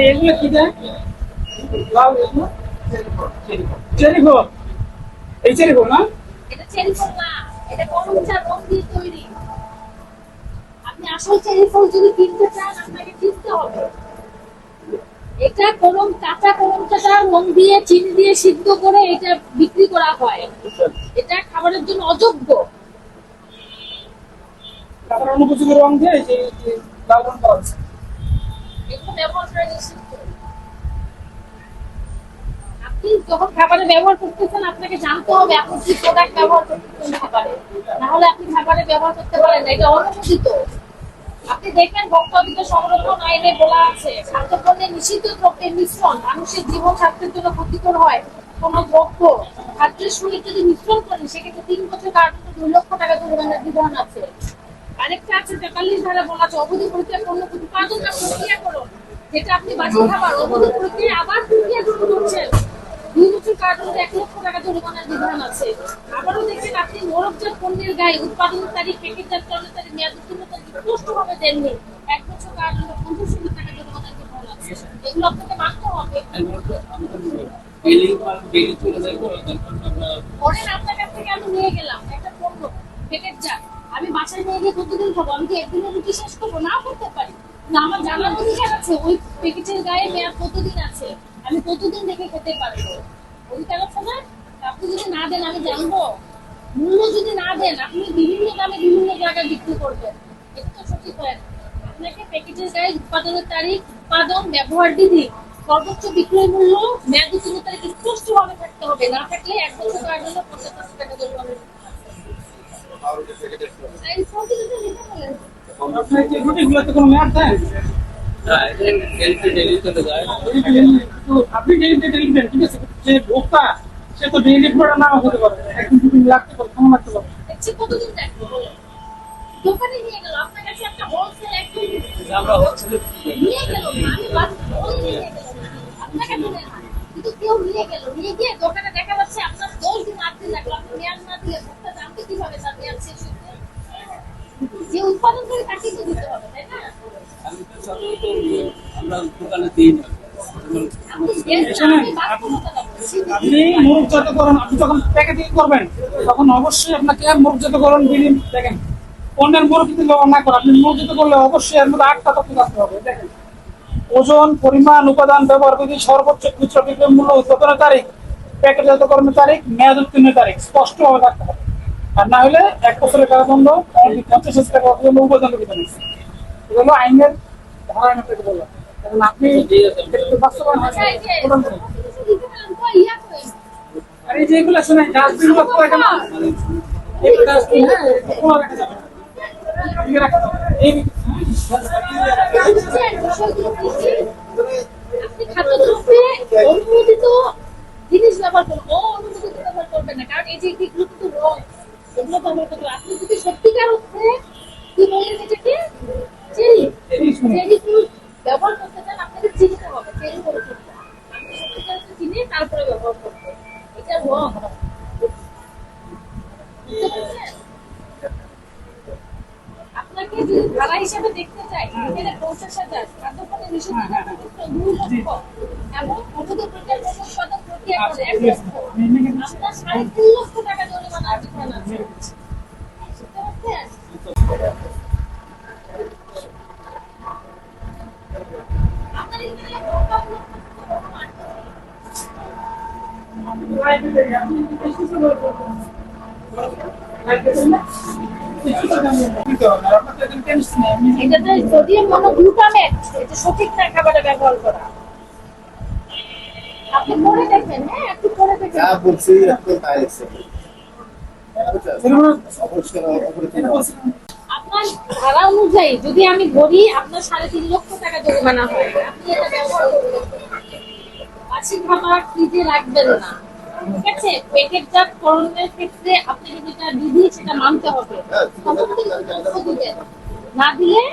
এগুলো কি দেয়? লাউ এগুলো চেরি ফল। এই চেরি ফল না? এটা চেরি ফল না, এটা করম চা রং দিয়ে তৈরি। আপনি আসল চেরি ফল যদি কিনতে চান আপনাকে কিনতে হবে। এটা কাঁচা করম চাটা রং দিয়ে চিনি দিয়ে সিদ্ধ করে এটা বিক্রি করা হয়। এটা খাবারের জন্য অযোগ্য। তারপর অনুপযোগী রং দিয়ে এই যে লাল রং করা হচ্ছে। এগুলো ব্যবহার করা নিষিদ্ধ। আপনি যখন খাবারে ব্যবহার করতেছেন আপনাকে জানতে হবে আপনি কি প্রোডাক্ট ব্যবহার করতেছেন খাবারে, না হলে আপনি খাবারে ব্যবহার করতে পারেন না, এটা অনুমোদিত। আপনি দেখবেন ভোক্তা অধিকার সংরক্ষণ আইনে বলা আছে খাদ্যপণ্যে নিষিদ্ধ দ্রব্যের মিশ্রণ মানুষের জীবন স্বাস্থ্যের জন্য ক্ষতিকর হয়। কোন দ্রব্য খাদ্যের সঙ্গে যদি মিশ্রণ করেন সেক্ষেত্রে 3 বছর কারাদণ্ড 2 লক্ষ টাকা জরিমানার বিধান আছে। আরেকটা আছে 43 ধারা বলা আছে অবৈধ প্রক্রিয়া পণ্য উৎপাদন বা প্রক্রিয়াকরণ, যেটা আপনি বাজে খাবার অবৈধ প্রক্রিয়া আবার প্রক্রিয়াকরণ করছেন, 2 বছর কারাদণ্ড 1 লক্ষ টাকা জরিমানার বিধান আছে। আবারও দেখবেন আপনি মোড়কজাত পণ্যের গায়ে উৎপাদনের তারিখ প্যাকেটজাতকরণের তারিখ মেয়াদ উত্তীর্ণ তারিখ স্পষ্টভাবে দেননি, 1 বছর কারাদণ্ড 50,000 টাকা জরিমানার বিধান আছে। এগুলো আপনাকে মানতে হবে। ধরেন আপনার কাছ থেকে আমি নিয়ে গেলাম একটা পণ্য প্যাকেটজাত, আমি বাসায় নিয়ে গিয়ে কতদিন খাবো? আমি কি একদিনের রুটি শেষ করবো? নাও করতে পারি। না, আমার জানার অধিকার আছে ওই প্যাকেটের গায়ে মেয়াদ কতদিন আছে, আমি কতদিন দেখে খেতে পারবো, অধিকার আছে না? আপনি যদি না দেন আমি জানবো? মূল্য যদি না দেন আপনি বিভিন্ন দামে বিভিন্ন জায়গায় বিক্রি করবেন, এটা তো সঠিক হয় না। আপনাকে প্যাকেটের গায়ে উৎপাদনের তারিখ, উৎপাদন, ব্যবহার বিধি, সর্বোচ্চ বিক্রয় মূল্য, মেয়াদ উত্তীর্ণ তারিখ স্পষ্টভাবে থাকতে হবে, না থাকলে 1 বছর কারাদণ্ড 50,000 টাকা জরিমানা। এই প্রতিযোগিতা নিতে বলেন। আপনার যে রুটিগুলোতে কোনো মেয়াদ দেয়? আপনি ডেইলি ডেলিভারি দেন, ঠিক আছে, যে ভোক্তা সে তো ডেইলি পুরোটা নাও হতে পারে, একদিন দুদিন লাগতে পারে, কম লাগতে পারে। দেখছি কতদিন দেখবো বলেন। দোকানে নিয়ে গেল আপনার কাছে একটা হোলসেল একদম নিয়ে গেল না, আমি বাস বলে নিয়ে গেল না, আপনাকে মনে হয় কিন্তু কেউ নিয়ে গেল, নিয়ে গিয়ে দোকানে দেখা যাচ্ছে আপনার 10 দিন 8 দিন লাগলো, আপনি মেয়াদ না দিলে ভোক্তা জানতে কিভাবে তার মেয়াদ শেষ হয়েছে? যে উৎপাদন করে তাকে তো দিতে হবে, তাই না? আমি তো সাধারণত আমরা দোকানে দিই না। আপনি দেন না, আমি বাস্তবতা বলছি। আপনি মোড়কজাতকরণ আপনি যখন প্যাকেটিং করবেন তখন অবশ্যই আপনাকে মোড়কজাতকরণ বিধি দেখেন, পণ্যের মোড়ক যদি ব্যবহার না করেন আপনি মোড়কজাত করলে অবশ্যই এর মধ্যে 8টা তথ্য থাকতে হবে। দেখেন, ওজন, পরিমাণ, উপাদান, ব্যবহার বিধি, সর্বোচ্চ খুচরা বিক্রয় মূল্য, উৎপাদনের তারিখ, প্যাকেটজাতকরণের তারিখ, মেয়াদ উত্তীর্ণের তারিখ স্পষ্টভাবে থাকতে হবে। আর না হলে 1 বছরের কারাদণ্ড, 50,000 টাকা পর্যন্ত উপাদান বিধান আছে। এগুলো আইনের ধারা থেকে বললাম। এখন আপনি বাস্তবায়ন আচ্ছা, এই যে প্রদান করুন। কিছু দিতে পারেন তো ইয়া করে। আর এই যেগুলো শুনে ডাস্টবিন বক্স এখানে এই ডাস্টবিন, হ্যাঁ, কোন রাখা যাবে না। এই রাখা যাবে না। এই বুঝছেন বিষয়গুলো কি কি? আপনি খাদ্যদ্রব্যে অনুমোদিত জিনিস ব্যবহার করবেন, অনুমোদিত ব্যবহার করবেন না, কারণ এই যে এগুলো কিন্তু রং, এগুলো ব্যবহার করবেন। আপনি যদি সত্যিকার অর্থে কি বলেন এটাকে চেরি চেরি ফ্রুট ব্যবহার করতে চান আপনাকে চিনতে হবে চেরি ফ্রুট কোনটা। আপনি সত্যিকার অর্থে চিনে তারপরে ব্যবহার করবেন, এটা রং। বুঝতে পারছেন? আপনাকে যদি ধারা হিসেবে দেখতে চাই এখানে 50,000 খাদ্যপণ্য নিষিদ্ধ দ্রব্য 2 লক্ষ এবং অবৈধ প্রক্রিয়ার পণ্য উৎপাদন প্রক্রিয়া করে 1 লক্ষ, আপনার 3.5 লক্ষ টাকা জরিমানার বিধান আছে। বুঝতে পারছেন? আপনার এখানে এটাতে সোডিয়াম মনোগ্লুটামেট, এটা সঠিক না খাবারে ব্যবহার করা। আপনি পড়ে দেখেন, হ্যাঁ একটু পড়ে দেখেন। যা বলছি একদম তাই আছে। আপনার ধারা অনুযায়ী যদি আমি ধরি আপনার 3.5 লক্ষ টাকা জরিমানা হয়, আপনি এটা ব্যবহার করবেন, বাসি খাবার ফ্রিজে রাখবেন না, ঠিক আছে? প্যাকেটজাত করণের ক্ষেত্রে আপনি যেটা বিধি সেটা মানতে হবে, তখন কিন্তু তথ্য দিবেন, না দিলে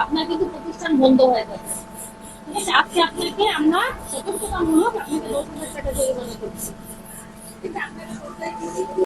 আপনার কিন্তু প্রতিষ্ঠান বন্ধ হয়ে যাবে। ঠিক আছে, আজকে আপনাকে আমরা সতর্কতামূলক আপনাকে 10,000 টাকা জরিমানা করছি। ঠিক আছে?